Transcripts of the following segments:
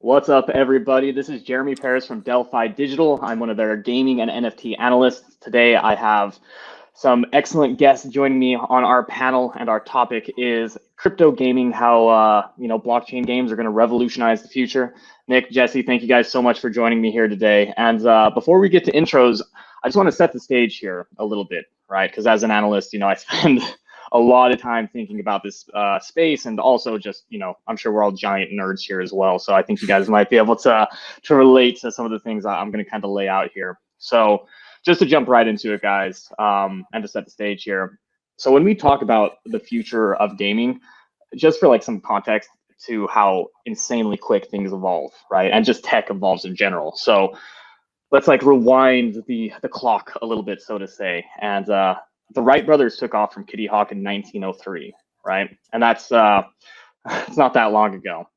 What's up, everybody? This is Jeremy Parris from Delphi Digital. I'm one of their gaming and NFT analysts. Today, I have some excellent guests joining me on our panel, and our topic is crypto gaming, how blockchain games are going to revolutionize the future. Nick, Jesse, thank you guys so much for joining me here today. And before we get to intros, I just want to set the stage here a little bit, right? Because as an analyst, I spend a lot of time thinking about this space, and also just, I'm sure we're all giant nerds here as well. So I think you guys might be able to relate to some of the things I'm going to kind of lay out here. So just to jump right into it, guys, and to set the stage here. So when we talk about the future of gaming, just for like some context to how insanely quick things evolve, right? And just tech evolves in general. So let's like rewind the clock a little bit, so to say. And the Wright brothers took off from Kitty Hawk in 1903, right? And that's it's not that long ago.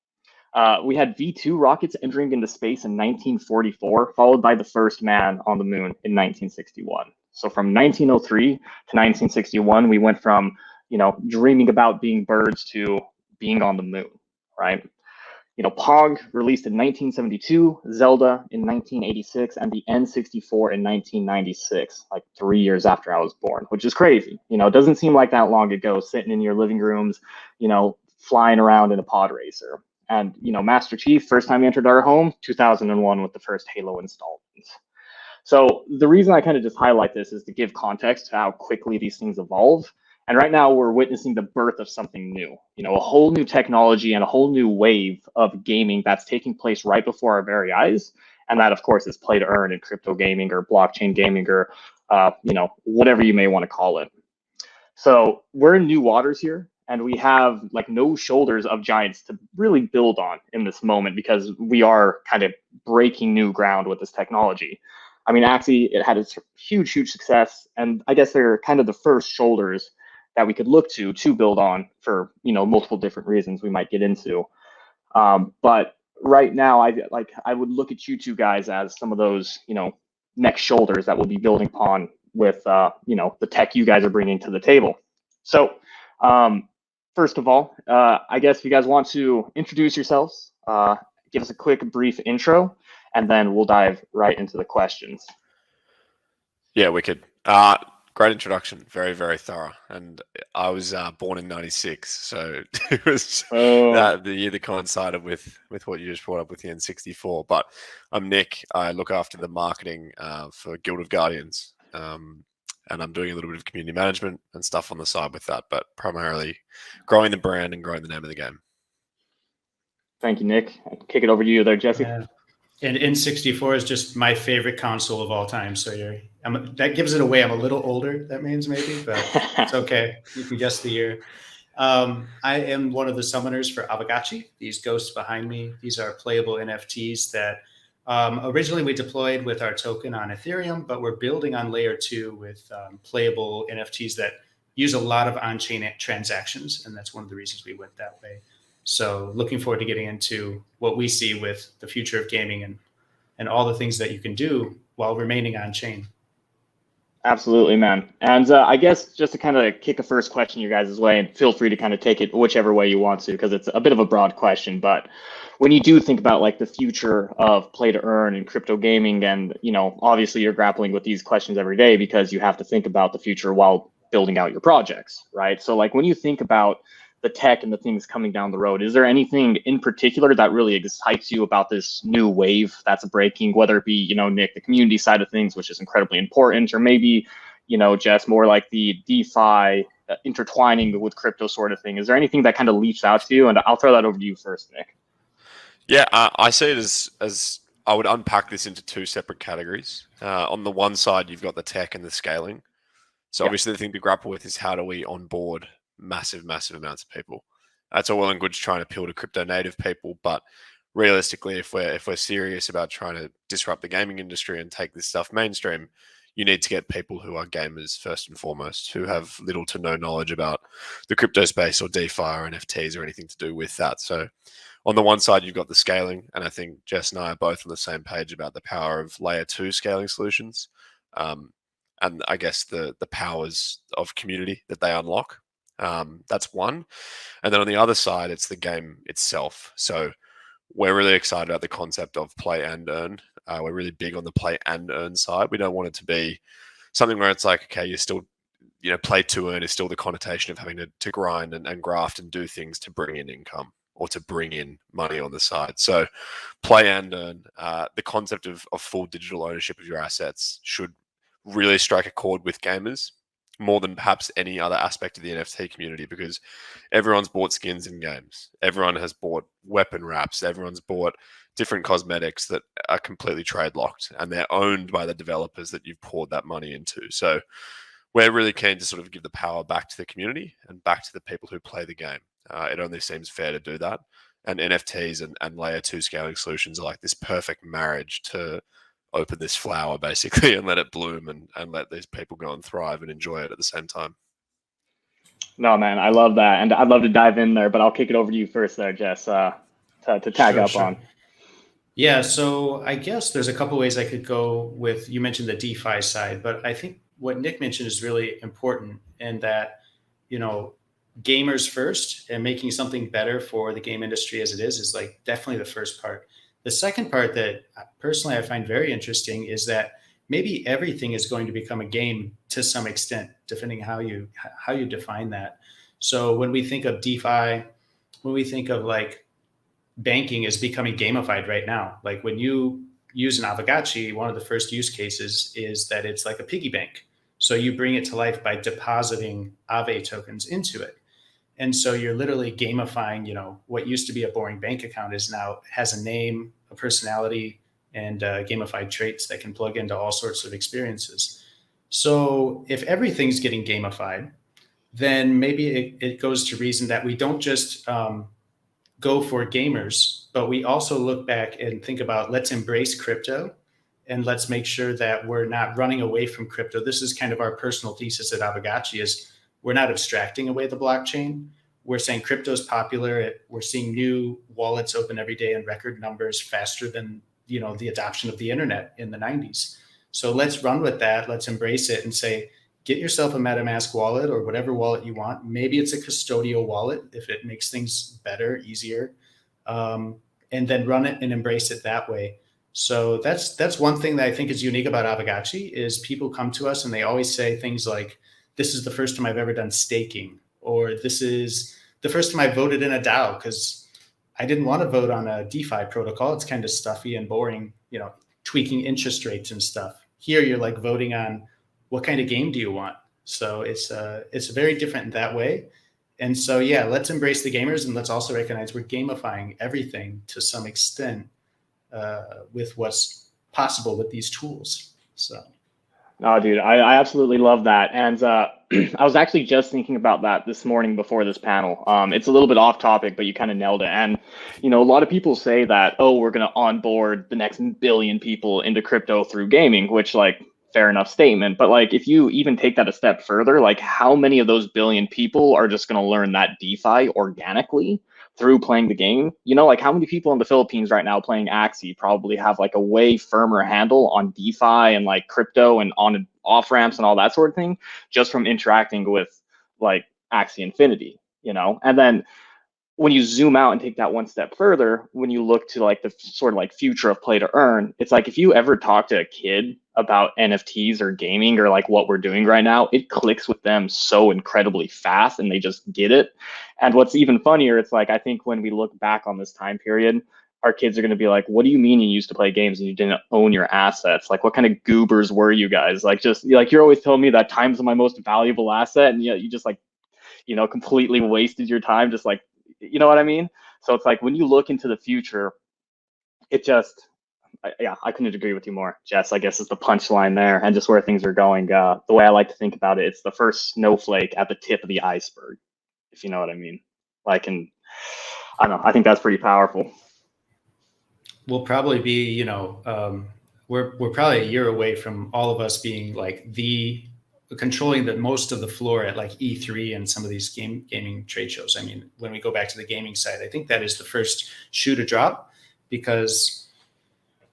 We had V2 rockets entering into space in 1944, followed by the first man on the moon in 1961. So from 1903 to 1961, we went from, dreaming about being birds to being on the moon, right? Pong released in 1972, Zelda in 1986, and the N64 in 1996, like 3 years after I was born, which is crazy. It doesn't seem like that long ago, sitting in your living rooms, flying around in a pod racer. And, Master Chief, first time he entered our home, 2001 with the first Halo installment. So the reason I kind of just highlight this is to give context to how quickly these things evolve. And right now we're witnessing the birth of something new, a whole new technology and a whole new wave of gaming that's taking place right before our very eyes. And that, of course, is play to earn in crypto gaming or blockchain gaming or, whatever you may want to call it. So we're in new waters here, and we have like no shoulders of giants to really build on in this moment, because we are kind of breaking new ground with this technology. I mean, Axie, it had its huge success, and I guess they're kind of the first shoulders that we could look to build on for, multiple different reasons we might get into. But right now, I would look at you two guys as some of those, next shoulders that we'll be building upon with, the tech you guys are bringing to the table. So first of all, I guess if you guys want to introduce yourselves, give us a quick, brief intro, and then we'll dive right into the questions. Yeah, wicked. Great introduction. Very, very thorough. And I was born in 96, so it was the year that coincided with what you just brought up with the N64. But I'm Nick. I look after the marketing for Guild of Guardians. And I'm doing a little bit of community management and stuff on the side with that, but primarily growing the brand and growing the name of the game. Thank you, Nick. I'll kick it over to you there, Jesse. Yeah. And N64 is just my favorite console of all time. So that gives it away. I'm a little older, that means maybe, but it's okay. You can guess the year. I am one of the summoners for Aavegotchi. These ghosts behind me, these are playable NFTs that originally we deployed with our token on Ethereum, but we're building on layer 2 with playable NFTs that use a lot of on-chain transactions. And that's one of the reasons we went that way. So looking forward to getting into what we see with the future of gaming and all the things that you can do while remaining on chain. Absolutely, man. And I guess just to kind of kick a first question your guys' way, and feel free to kind of take it whichever way you want to, because it's a bit of a broad question. But when you do think about like the future of play to earn and crypto gaming, and, obviously you're grappling with these questions every day because you have to think about the future while building out your projects, right? So like when you think about the tech and the things coming down the road, is there anything in particular that really excites you about this new wave that's breaking, whether it be, Nick, the community side of things, which is incredibly important, or maybe, Jess, more like the DeFi intertwining with crypto sort of thing? Is there anything that kind of leaps out to you? And I'll throw that over to you first, Nick. Yeah, I see it as I would unpack this into two separate categories. On the one side, you've got the tech and the scaling. So obviously the thing to grapple with is how do we onboard massive amounts of people. That's all well and good trying to appeal to crypto native people, but realistically, if we're serious about trying to disrupt the gaming industry and take this stuff mainstream, you need to get people who are gamers first and foremost, who have little to no knowledge about the crypto space or DeFi or NFTs or anything to do with that. So on the one side, you've got the scaling, and I think Jess and I are both on the same page about the power of layer 2 scaling solutions, and I guess the powers of community that they unlock. That's one. And then on the other side, it's the game itself. So we're really excited about the concept of play and earn. We're really big on the play and earn side. We don't want it to be something where it's like, okay, you're still, play to earn is still the connotation of having to grind and graft and do things to bring in income or to bring in money on the side. So play and earn, the concept of full digital ownership of your assets should really strike a chord with gamers more than perhaps any other aspect of the NFT community, because everyone's bought skins in games. Everyone has bought weapon wraps. Everyone's bought different cosmetics that are completely trade locked, and they're owned by the developers that you've poured that money into. So we're really keen to sort of give the power back to the community and back to the people who play the game. It only seems fair to do that. And NFTs and layer 2 scaling solutions are like this perfect marriage to open this flower basically and let it bloom and let these people go and thrive and enjoy it at the same time. No, man, I love that. And I'd love to dive in there, but I'll kick it over to you first there, Jess, to tag up on. Yeah, so I guess there's a couple ways I could go with, you mentioned the DeFi side, but I think what Nick mentioned is really important, in that, gamers first and making something better for the game industry as it is like definitely the first part. The second part that personally I find very interesting is that maybe everything is going to become a game to some extent, depending how you define that. So when we think of DeFi, when we think of like banking is becoming gamified right now. Like when you use an Aavegotchi, one of the first use cases is that it's like a piggy bank. So you bring it to life by depositing Aave tokens into it. And so you're literally gamifying, what used to be a boring bank account is now has a name, a personality, and gamified traits that can plug into all sorts of experiences. So if everything's getting gamified, then maybe it goes to reason that we don't just go for gamers, but we also look back and think about, let's embrace crypto and let's make sure that we're not running away from crypto. This is kind of our personal thesis at Aavegotchi, is we're not abstracting away the blockchain. We're saying crypto is popular. We're seeing new wallets open every day in record numbers, faster than the adoption of the internet in the 90s. So let's run with that. Let's embrace it and say, get yourself a MetaMask wallet or whatever wallet you want. Maybe it's a custodial wallet if it makes things better, easier, and then run it and embrace it that way. So that's one thing that I think is unique about Aavegotchi, is people come to us and they always say things like, this is the first time I've ever done staking, or this is the first time I voted in a DAO because I didn't want to vote on a DeFi protocol. It's kind of stuffy and boring, tweaking interest rates and stuff. Here you're like voting on what kind of game do you want? So it's very different in that way. And so, yeah, let's embrace the gamers, and let's also recognize we're gamifying everything to some extent with what's possible with these tools. So. Oh, dude, I absolutely love that. And I was actually just thinking about that this morning before this panel. It's a little bit off topic, but you kind of nailed it. And, a lot of people say that, oh, we're going to onboard the next billion people into crypto through gaming, which, like, fair enough statement. But, like, if you even take that a step further, like, how many of those billion people are just going to learn that DeFi organically through playing the game? Like, how many people in the Philippines right now playing Axie probably have like a way firmer handle on DeFi and like crypto and on and off ramps and all that sort of thing, just from interacting with like Axie Infinity, and then when you zoom out and take that one step further, when you look to like the sort of like future of play to earn, it's like, if you ever talk to a kid about NFTs or gaming or like what we're doing right now, it clicks with them so incredibly fast and they just get it. And what's even funnier, it's like, I think when we look back on this time period, our kids are going to be like, what do you mean you used to play games and you didn't own your assets? Like, what kind of goobers were you guys? Like, just like, you're always telling me that time's my most valuable asset, and you just like, completely wasted your time, just like, you know what I mean? So it's like, when you look into the future, it just, I couldn't agree with you more, Jess. I guess is the punchline there, and just where things are going. The way I like to think about it, it's the first snowflake at the tip of the iceberg, if you know what I mean. Like, and I don't know, I think that's pretty powerful. We'll probably be, we're probably a year away from all of us being like controlling the most of the floor at like E3 and some of these gaming trade shows. I mean, when we go back to the gaming side, I think that is the first shoe to drop, because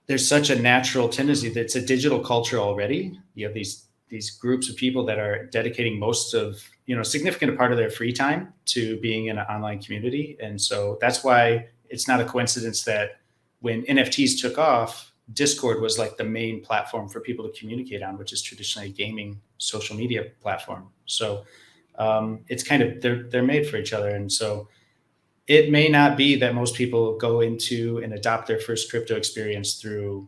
there's such a natural tendency that it's a digital culture already. You have these groups of people that are dedicating most of, significant part of their free time to being in an online community. And so that's why it's not a coincidence that when NFTs took off, Discord was like the main platform for people to communicate on, which is traditionally a gaming social media platform. So it's kind of, they're made for each other. And so it may not be that most people go into and adopt their first crypto experience through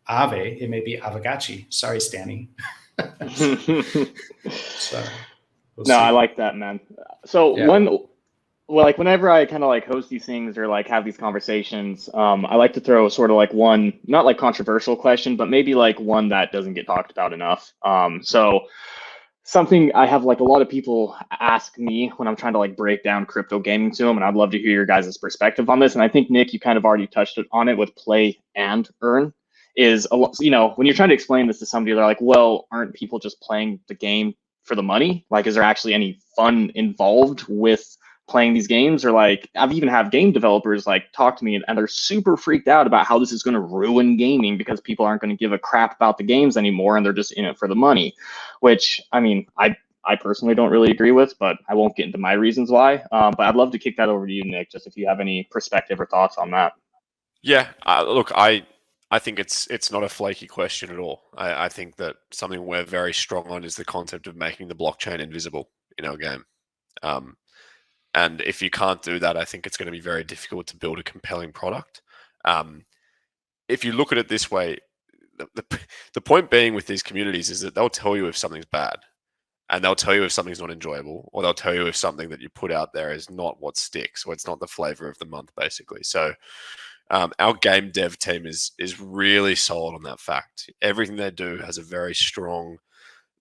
Aave. It may be Aavegotchi. Sorry, Stanny. So we'll No, see. I like that, man. So like whenever I kind of like host these things or like have these conversations, I like to throw sort of like one, not like controversial question, but maybe like one that doesn't get talked about enough. So something I have like a lot of people ask me when I'm trying to like break down crypto gaming to them, and I'd love to hear your guys' perspective on this. And I think Nick, you kind of already touched on it with play and earn. Is a lot, you know, when you're trying to explain this to somebody, they're like, well, aren't people just playing the game for the money? Like, is there actually any fun involved with playing these games? Or like, I've even had game developers like talk to me and they're super freaked out about how this is going to ruin gaming because people aren't going to give a crap about the games anymore and they're just in it for the money, which I mean, I personally don't really agree with, but I won't get into my reasons why. But I'd love to kick that over to you, Nick, just if you have any perspective or thoughts on that. Yeah, look, I think it's not a flaky question at all. I think that something we're very strong on is the concept of making the blockchain invisible in our game. And if you can't do that, I think it's going to be very difficult to build a compelling product. If you look at it this way, the point being with these communities is that they'll tell you if something's bad, and they'll tell you if something's not enjoyable, or they'll tell you if something that you put out there is not what sticks, or it's not the flavor of the month, basically. So our game dev team is really solid on that fact. Everything they do has a very strong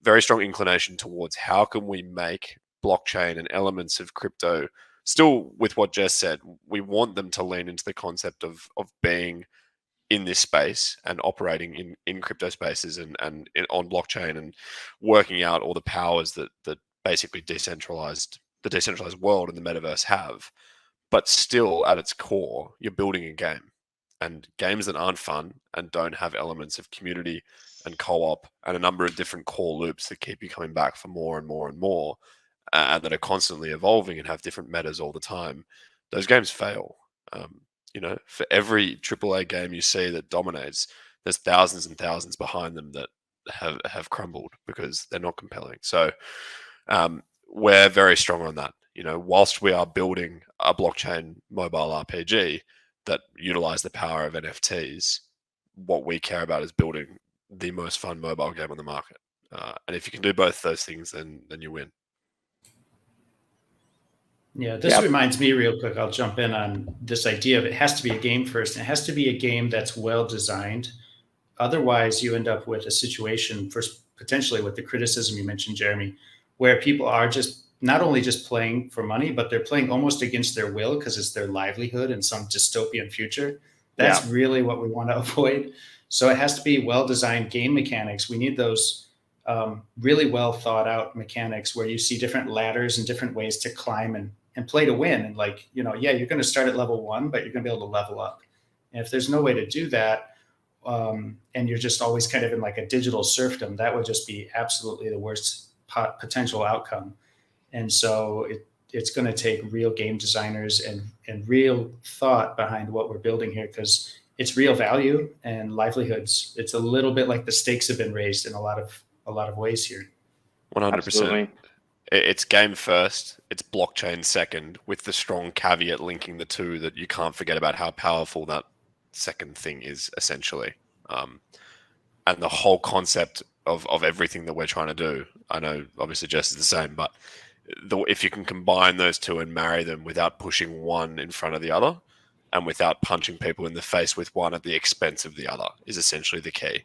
inclination towards how can we make blockchain and elements of crypto still with what Jess said. We want them to lean into the concept of being in this space and operating in crypto spaces and on blockchain and working out all the powers that basically the decentralized world and the metaverse have. But still, at its core, you're building a game. And games that aren't fun and don't have elements of community and co-op and a number of different core loops that keep you coming back for more and more and more, and that are constantly evolving and have different metas all the time, those games fail. You know, for every AAA game you see that dominates, there's thousands and thousands behind them that have crumbled because they're not compelling. So we're very strong on that. You know, whilst we are building a blockchain mobile RPG that utilize the power of NFTs, what we care about is building the most fun mobile game on the market. And if you can do both those things, then you win. Yeah, this reminds me real quick. I'll jump in on this idea of it has to be a game first. It has to be a game that's well designed. Otherwise, you end up with a situation, first potentially with the criticism you mentioned, Jeremy, where people are just not only just playing for money, but they're playing almost against their will because it's their livelihood in some dystopian future. That's really what we want to avoid. So it has to be well-designed game mechanics. We need those really well thought out mechanics where you see different ladders and different ways to climb and play to win. And like, you know, you're going to start at level 1, but you're going to be able to level up. And if there's no way to do that, and you're just always kind of in like a digital serfdom, that would just be absolutely the worst potential outcome. And so it's going to take real game designers and real thought behind what we're building here, because it's real value and livelihoods. It's a little bit like the stakes have been raised in a lot of ways here. 100%. Absolutely. It's game first, it's blockchain second, with the strong caveat linking the two that you can't forget about how powerful that second thing is, essentially. And the whole concept of everything that we're trying to do, I know obviously Jess is the same, but if you can combine those two and marry them without pushing one in front of the other and without punching people in the face with one at the expense of the other is essentially the key.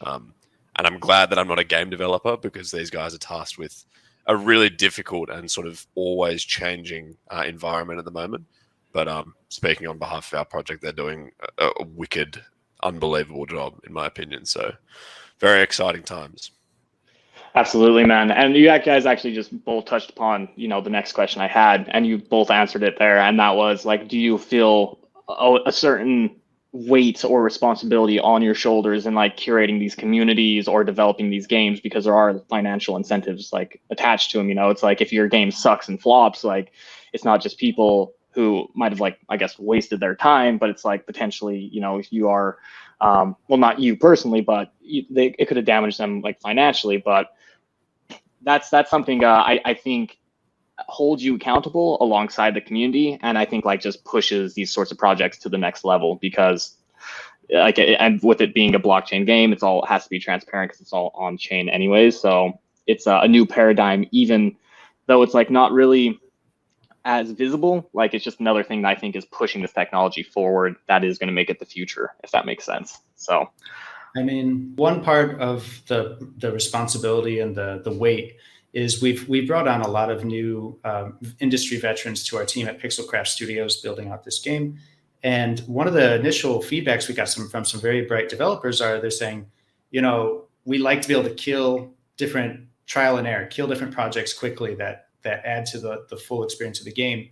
And I'm glad that I'm not a game developer, because these guys are tasked with a really difficult and sort of always changing environment at the moment. But speaking on behalf of our project, they're doing a wicked, unbelievable job, in my opinion. So very exciting times. Absolutely, man. And you guys actually just both touched upon, you know, the next question I had, and you both answered it there. And that was like, do you feel a certain weight or responsibility on your shoulders in like curating these communities or developing these games, because there are financial incentives like attached to them? You know, it's like if your game sucks and flops, like it's not just people who might have like, I guess, wasted their time, but it's like potentially, if you are, well, not you personally, but it could have damaged them like financially. But that's something I think holds you accountable alongside the community, and I think like just pushes these sorts of projects to the next level, because like, and with it being a blockchain game, it has to be transparent because it's all on chain anyways. So it's a new paradigm, even though it's like not really as visible. Like, it's just another thing that I think is pushing this technology forward that is going to make it the future, if that makes sense. So I mean, one part of the responsibility and the weight is we've brought on a lot of new industry veterans to our team at Pixelcraft Studios building out this game. And one of the initial feedbacks we got from some very bright developers they're saying, we like to be able to kill different trial and error, kill different projects quickly that add to the full experience of the game.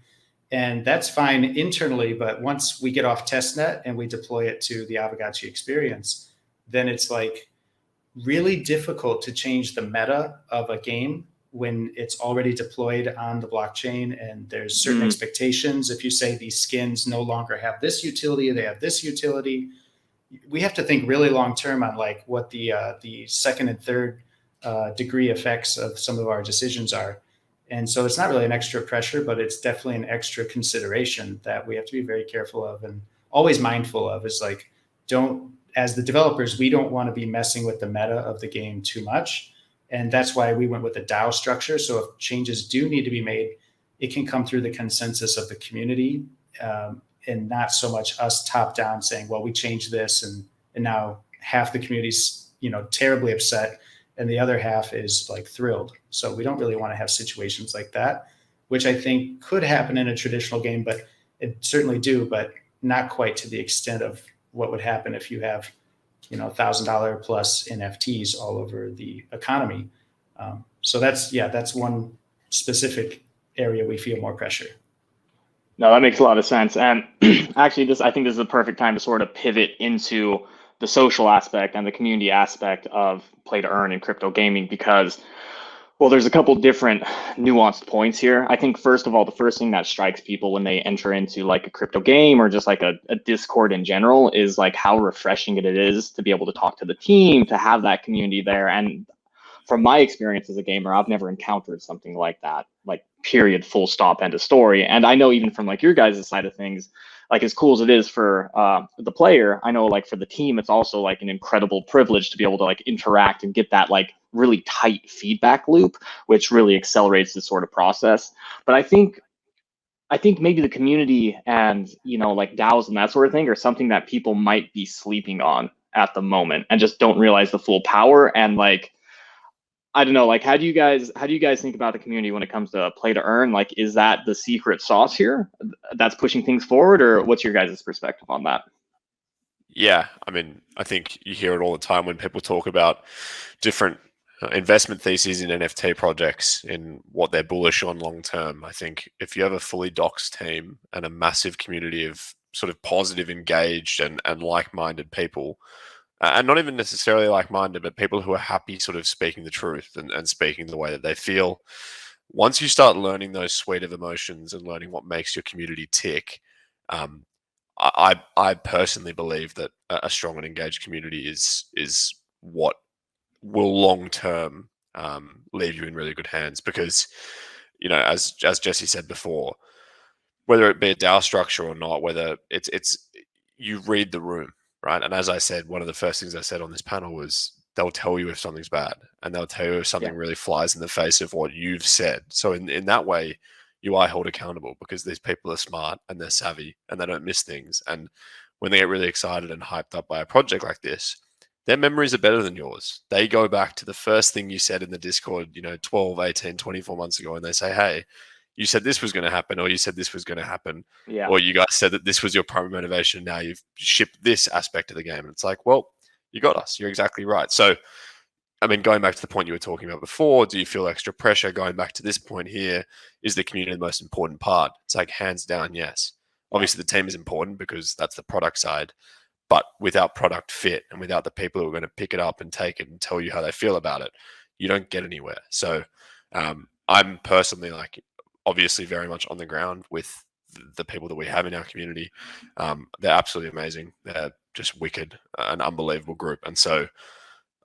And that's fine internally, but once we get off testnet and we deploy it to the Aavegotchi experience, then it's like really difficult to change the meta of a game when it's already deployed on the blockchain and there's certain expectations. If you say these skins no longer have this utility, they have this utility, we have to think really long term on like what the second and third degree effects of some of our decisions are. And so it's not really an extra pressure, but it's definitely an extra consideration that we have to be very careful of and always mindful of, is like, as the developers, we don't want to be messing with the meta of the game too much. And that's why we went with a DAO structure. So if changes do need to be made, it can come through the consensus of the community, and not so much us top down saying, well, we changed this and now half the community's, terribly upset and the other half is like thrilled. So we don't really want to have situations like that, which I think could happen in a traditional game, but it certainly do, but not quite to the extent of what would happen if you have, $1,000 plus NFTs all over the economy. So that's one specific area we feel more pressure. No, that makes a lot of sense. And actually, I think this is the perfect time to sort of pivot into the social aspect and the community aspect of play to earn in crypto gaming, because, well, there's a couple different nuanced points here. I think, first of all, the first thing that strikes people when they enter into like a crypto game or just like a Discord in general is like how refreshing it is to be able to talk to the team, to have that community there. And from my experience as a gamer, I've never encountered something like that, like period, full stop, end of story. And I know even from like your guys' side of things, like as cool as it is for the player, I know like for the team, it's also like an incredible privilege to be able to like interact and get that like really tight feedback loop, which really accelerates this sort of process. But I think maybe the community and, like DAOs and that sort of thing are something that people might be sleeping on at the moment and just don't realize the full power. And like, I don't know, like, how do you guys think about the community when it comes to play to earn? Like, is that the secret sauce here that's pushing things forward, or what's your guys' perspective on that? Yeah, I mean, I think you hear it all the time when people talk about different investment theses in NFT projects and what they're bullish on long term. I think if you have a fully doxed team and a massive community of sort of positive, engaged, and like-minded people, and not even necessarily like-minded, but people who are happy sort of speaking the truth and speaking the way that they feel. Once you start learning those suite of emotions and learning what makes your community tick, I personally believe that a strong and engaged community is what will long-term leave you in really good hands. Because, as Jesse said before, whether it be a DAO structure or not, whether it's you read the room. Right. And as I said, one of the first things I said on this panel was they'll tell you if something's bad and they'll tell you if something really flies in the face of what you've said. So in that way, you are held accountable because these people are smart and they're savvy and they don't miss things. And when they get really excited and hyped up by a project like this, their memories are better than yours. They go back to the first thing you said in the Discord, 12, 18, 24 months ago, and they say, hey, you said this was going to happen, or you said this was going to happen, or you guys said that this was your primary motivation. Now you've shipped this aspect of the game. And it's like, well, you got us. You're exactly right. So, I mean, going back to the point you were talking about before, do you feel extra pressure? Going back to this point here, is the community the most important part? It's like hands down, yes. Obviously, the team is important because that's the product side. But without product fit and without the people who are going to pick it up and take it and tell you how they feel about it, you don't get anywhere. So I'm personally like, obviously very much on the ground with the people that we have in our community. They're absolutely amazing. They're just wicked, an unbelievable group. And so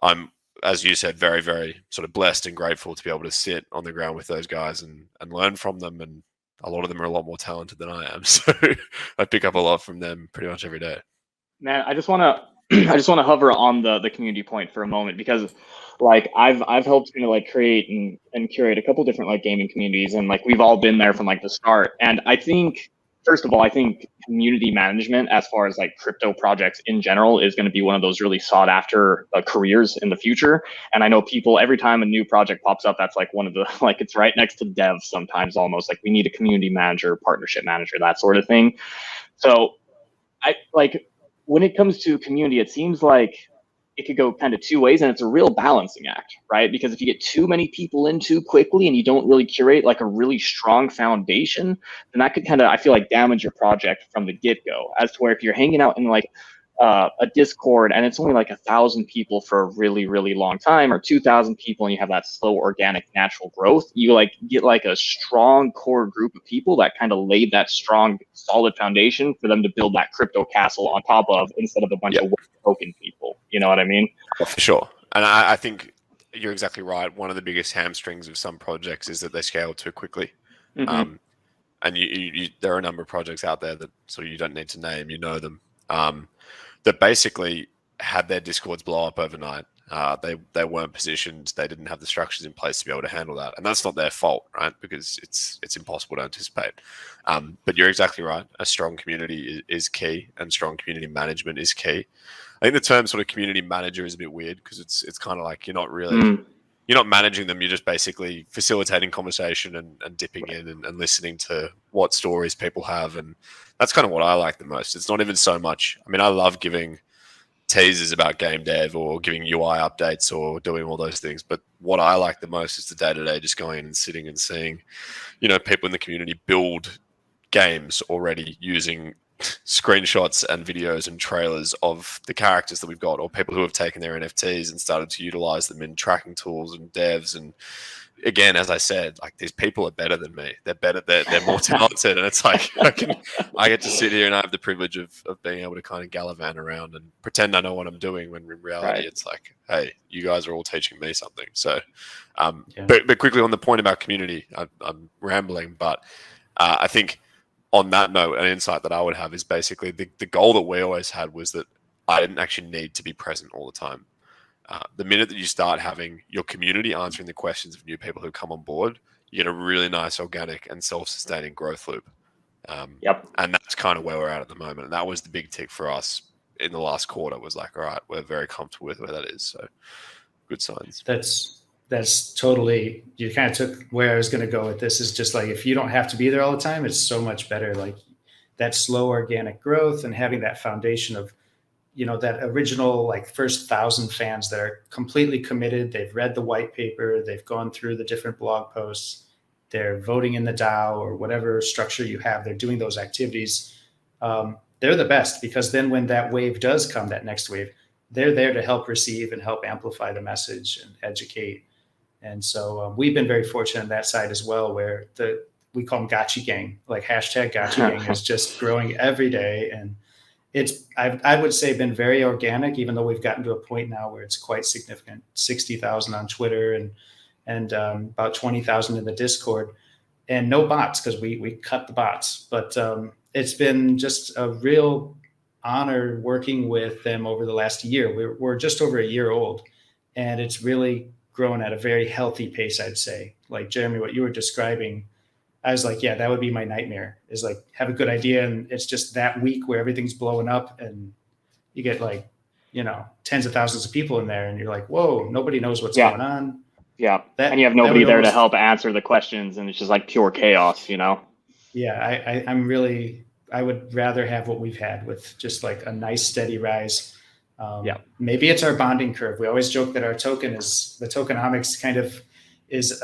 I'm, as you said, very, very sort of blessed and grateful to be able to sit on the ground with those guys and learn from them. And a lot of them are a lot more talented than I am. So I pick up a lot from them pretty much every day. Man, I just want to hover on the community point for a moment, because like I've helped like create and curate a couple different like gaming communities, and like we've all been there from like the start. And I think, first of all, I think community management, as far as like crypto projects in general, is going to be one of those really sought after careers in the future. And I know people, every time a new project pops up, that's like one of the, like it's right next to dev sometimes, almost like we need a community manager, partnership manager, that sort of thing. So I like, when it comes to community, it seems like it could go kind of two ways, and it's a real balancing act, right? Because if you get too many people in too quickly and you don't really curate like a really strong foundation, then that could kind of, I feel like, damage your project from the get-go. As to where if you're hanging out in like a Discord and it's only like 1,000 people for a really, really long time, or 2,000 people, and you have that slow, organic, natural growth, you like get like a strong core group of people that kind of laid that strong, solid foundation for them to build that crypto castle on top of, instead of a bunch of token people. You know what I mean? Oh, for sure. And I think you're exactly right. One of the biggest hamstrings of some projects is that they scale too quickly. And there are a number of projects out there that sort of you don't need to name, you know them, that basically had their Discords blow up overnight. They weren't positioned. They didn't have the structures in place to be able to handle that. And that's not their fault, right? Because it's impossible to anticipate. But you're exactly right. A strong community is key, and strong community management is key. I think the term sort of community manager is a bit weird, because it's kind of like you're not managing them. You're just basically facilitating conversation and dipping in and listening to what stories people have. And that's kind of what I like the most. It's not even so much, I mean, I love giving teasers about game dev or giving UI updates or doing all those things. But what I like the most is the day-to-day, just going in and sitting and seeing, people in the community build games already using screenshots and videos and trailers of the characters that we've got, or people who have taken their NFTs and started to utilize them in tracking tools and devs. And again, as I said, like, these people are better than me. They're better. They're more talented. And it's like, I get to sit here and I have the privilege of being able to kind of gallivant around and pretend I know what I'm doing, when in reality, It's like, hey, you guys are all teaching me something. So, but quickly on the point about community, I'm rambling, but I think on that note, an insight that I would have is basically the goal that we always had was that I didn't actually need to be present all the time. The minute that you start having your community answering the questions of new people who come on board, you get a really nice organic and self-sustaining growth loop. And that's kind of where we're at the moment. And that was the big tick for us in the last quarter, was like, all right, we're very comfortable with where that is. So good signs. That's totally, you kind of took where I was going to go with this. Is just like, if you don't have to be there all the time, it's so much better. Like that slow organic growth and having that foundation of, that original, like, first 1,000 fans that are completely committed. They've read the white paper. They've gone through the different blog posts. They're voting in the DAO or whatever structure you have. They're doing those activities. They're the best, because then when that wave does come, that next wave, they're there to help receive and help amplify the message and educate. And so we've been very fortunate on that side as well, where we call them Gotchi Gang, like hashtag Gotchi Gang is just growing every day. And it's, I would say, been very organic, even though we've gotten to a point now where it's quite significant, 60,000 on Twitter and about 20,000 in the Discord, and no bots, because we cut the bots. But it's been just a real honor working with them over the last year. We're just over a year old, and it's really grown at a very healthy pace, I'd say. Like, Jeremy, what you were describing, I was like, yeah, that would be my nightmare, is like have a good idea, and it's just that week where everything's blowing up and you get like, tens of thousands of people in there, and you're like, whoa, nobody knows what's going on. Yeah. And you have nobody there to help answer the questions, and it's just like pure chaos, Yeah, I would rather have what we've had, with just like a nice steady rise. Maybe it's our bonding curve. We always joke that our token is, the tokenomics kind of is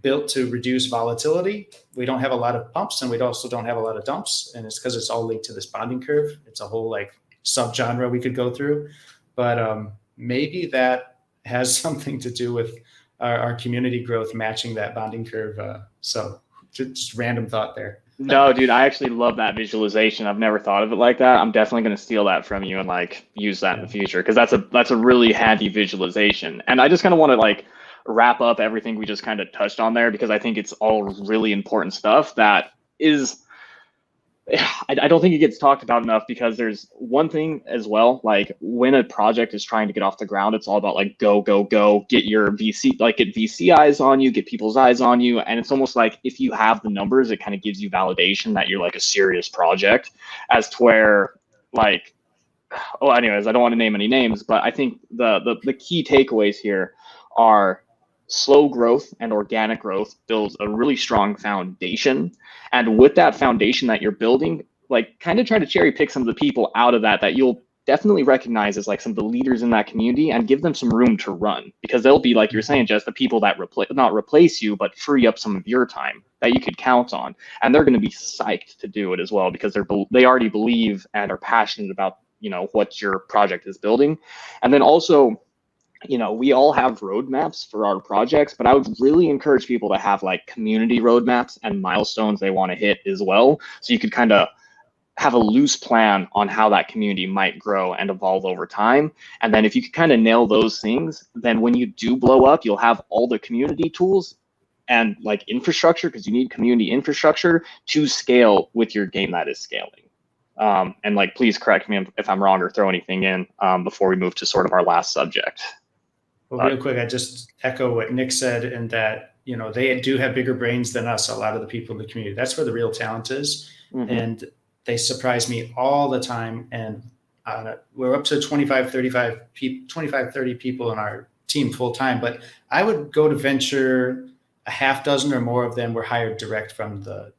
built to reduce volatility. We don't have a lot of pumps, and we also don't have a lot of dumps. And it's because it's all linked to this bonding curve. It's a whole like subgenre we could go through, but maybe that has something to do with our community growth matching that bonding curve. So just random thought there. No, dude, I actually love that visualization. I've never thought of it like that. I'm definitely going to steal that from you and like use that in the Yeah. future because that's a really handy visualization. And I just kind of want to like wrap up everything we just kind of touched on there because I think it's all really important stuff that is I don't think it gets talked about enough because there's one thing as well, like when a project is trying to get off the ground, it's all about like go, go, go, get your VC, like get VC eyes on you, get people's eyes on you. And it's almost like if you have the numbers, it kind of gives you validation that you're like a serious project as to where like, oh, anyways, I don't want to name any names, but I think the key takeaways here are slow growth and organic growth builds a really strong foundation. And with that foundation that you're building, like kind of try to cherry pick some of the people out of that you'll definitely recognize as like some of the leaders in that community and give them some room to run because they'll be like you're saying, just the people that not replace you, but free up some of your time that you could count on. And they're going to be psyched to do it as well because they already believe and are passionate about what your project is building. And then also we all have roadmaps for our projects, but I would really encourage people to have like community roadmaps and milestones they want to hit as well. So you could kind of have a loose plan on how that community might grow and evolve over time. And then if you could kind of nail those things, then when you do blow up, you'll have all the community tools and like infrastructure, because you need community infrastructure to scale with your game that is scaling. And like, please correct me if I'm wrong or throw anything in before we move to sort of our last subject. Well, real quick, I just echo what Nick said in that, they do have bigger brains than us, a lot of the people in the community. That's where the real talent is. Mm-hmm. And they surprise me all the time. And we're up to 25, 30 people in our team full time. But I would go to venture a half dozen or more of them were hired direct from the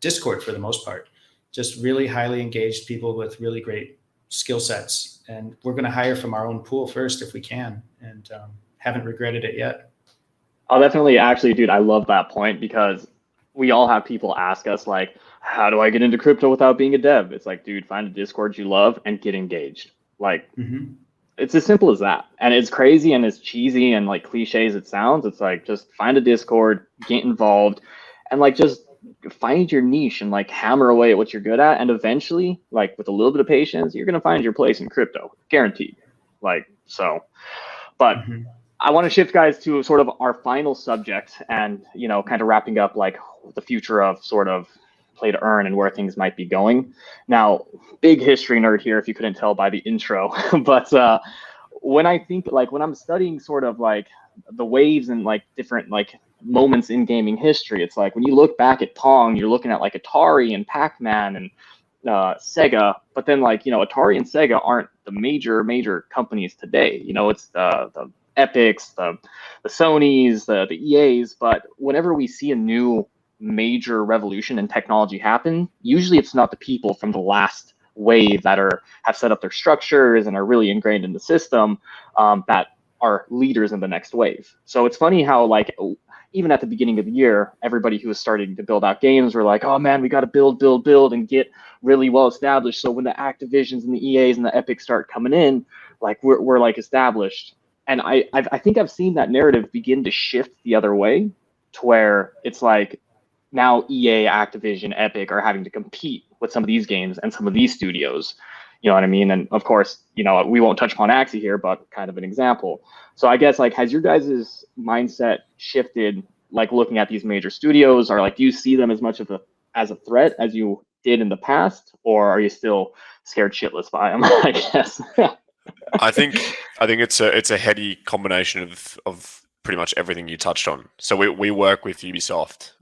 Discord for the most part. Just really highly engaged people with really great skill sets. And we're going to hire from our own pool first if we can, and haven't regretted it yet. I'll definitely actually, dude, I love that point because we all have people ask us like, how do I get into crypto without being a dev? It's like, dude, find a Discord you love and get engaged. Like, It's as simple as that. And it's crazy and as cheesy and like cliche as it sounds. It's like, just find a Discord, get involved, and like, just find your niche and like hammer away at what you're good at. And eventually, like with a little bit of patience, you're going to find your place in crypto, guaranteed. Like, so, but I want to shift, guys, to sort of our final subject and, kind of wrapping up like the future of sort of play to earn and where things might be going. Now, big history nerd here, if you couldn't tell by the intro, but when I think like when I'm studying sort of like the waves and like different like moments in gaming history, it's like when you look back at Pong, you're looking at like Atari and Pac-Man and Sega, but then like, Atari and Sega aren't the major companies today. It's the Epics, the Sonys, the EAs, but whenever we see a new major revolution in technology happen, usually it's not the people from the last wave that have set up their structures and are really ingrained in the system that are leaders in the next wave. So it's funny how like even at the beginning of the year, everybody who was starting to build out games were like, oh man, we got to build and get really well established. So when the Activisions and the EAs and the Epics start coming in, like we're like established. And I think I've seen that narrative begin to shift the other way to where it's like now EA, Activision, Epic are having to compete with some of these games and some of these studios. You know what I mean? And of course, we won't touch upon Axie here, but kind of an example. So I guess like, has your guys' mindset shifted, like looking at these major studios, or like, do you see them as much as a threat as you did in the past, or are you still scared shitless by them? I guess. I think it's a heady combination of pretty much everything you touched on. So we work with Ubisoft,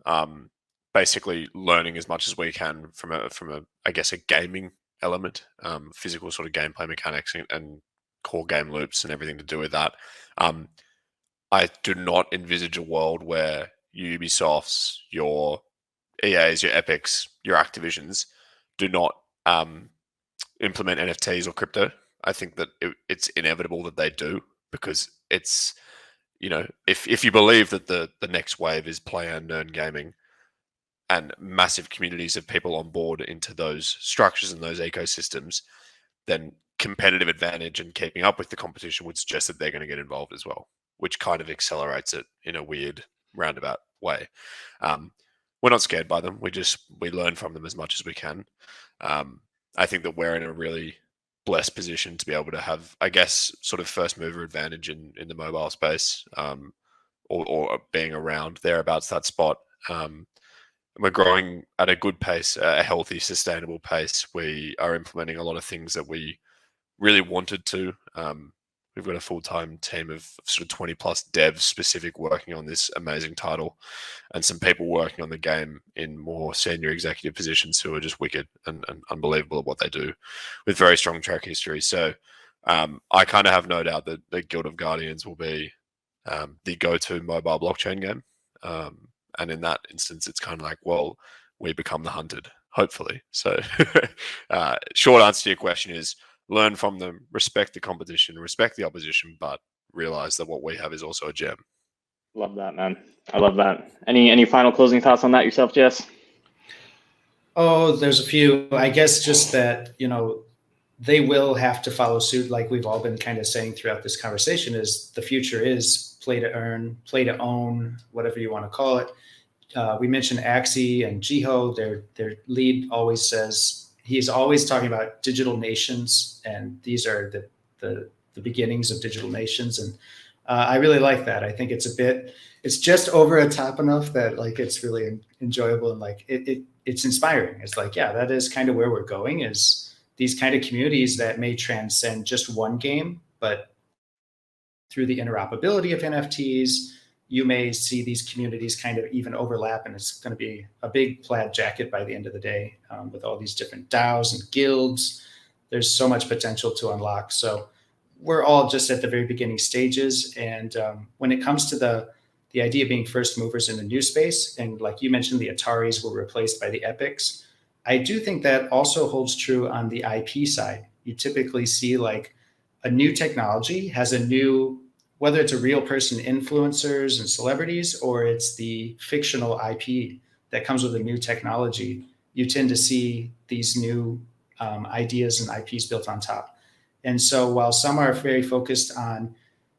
basically learning as much as we can from a I guess a gaming element, physical sort of gameplay mechanics and core game loops and everything to do with that. I do not envisage a world where Ubisofts, your EAs, your Epics, your Activisions do not implement NFTs or crypto. I think that it's inevitable that they do, because it's, if you believe that the next wave is play and earn gaming and massive communities of people on board into those structures and those ecosystems, then competitive advantage and keeping up with the competition would suggest that they're going to get involved as well, which kind of accelerates it in a weird roundabout way. we're not scared by them. We learn from them as much as we can. I think that we're in a really blessed position to be able to have, I guess, sort of first mover advantage in the mobile space, or being around thereabouts that spot. We're growing at a good pace, a healthy, sustainable pace. We are implementing a lot of things that we really wanted to. We've got a full-time team of sort of 20 plus devs specific working on this amazing title, and some people working on the game in more senior executive positions who are just wicked and unbelievable at what they do, with very strong track history. So I kind of have no doubt that the Guild of Guardians will be the go-to mobile blockchain game. And in that instance, it's kind of like, well, we become the hunted, hopefully. So short answer to your question is, learn from them, respect the competition, respect the opposition, but realize that what we have is also a gem. Love that, man. I love that. Any final closing thoughts on that yourself, Jess? Oh, there's a few. I guess just that, they will have to follow suit, like we've all been kind of saying throughout this conversation, is the future is play to earn, play to own, whatever you want to call it. We mentioned Axie and Jiho. Their lead always says, he's always talking about digital nations, and these are the beginnings of digital nations. And I really like that. I think it's just over the top enough that like it's really enjoyable, and like it's inspiring. It's like, yeah, that is kind of where we're going, is these kind of communities that may transcend just one game, but through the interoperability of NFTs, you may see these communities kind of even overlap, and it's going to be a big plaid jacket by the end of the day, with all these different DAOs and guilds. There's so much potential to unlock. So we're all just at the very beginning stages. And when it comes to the idea of being first movers in a new space, and like you mentioned, the Ataris were replaced by the Epics, I do think that also holds true on the IP side. You typically see like a new technology has a new, whether it's a real person, influencers and celebrities, or it's the fictional IP that comes with a new technology, you tend to see these new ideas and IPs built on top. And so while some are very focused on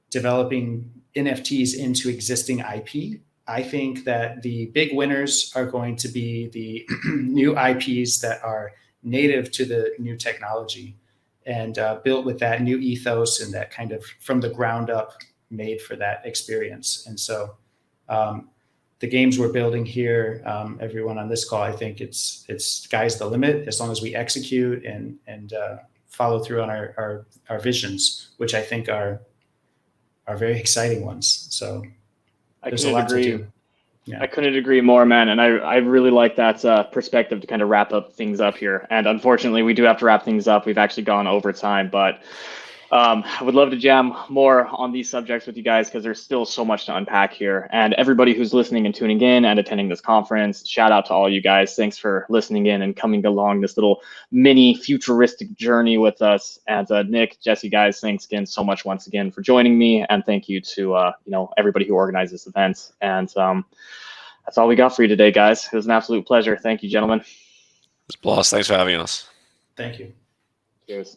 developing NFTs into existing IP, I think that the big winners are going to be the new IPs that are native to the new technology and built with that new ethos and that kind of from the ground up made for that experience. And so the games we're building here, everyone on this call, I think it's sky's the limit as long as we execute and follow through on our visions, which I think are very exciting ones. So there's a lot to do. Yeah. I couldn't agree more, man. And I really like that perspective to kind of wrap up things up here. And unfortunately, we do have to wrap things up. We've actually gone over time, but I would love to jam more on these subjects with you guys because there's still so much to unpack here. And everybody who's listening and tuning in and attending this conference, shout out to all you guys. Thanks for listening in and coming along this little mini futuristic journey with us. And Nick, Jesse, guys, thanks again so much once again for joining me. And thank you to everybody who organized this event. And that's all we got for you today, guys. It was an absolute pleasure. Thank you, gentlemen. It's a blast. Thanks for having us. Thank you. Cheers.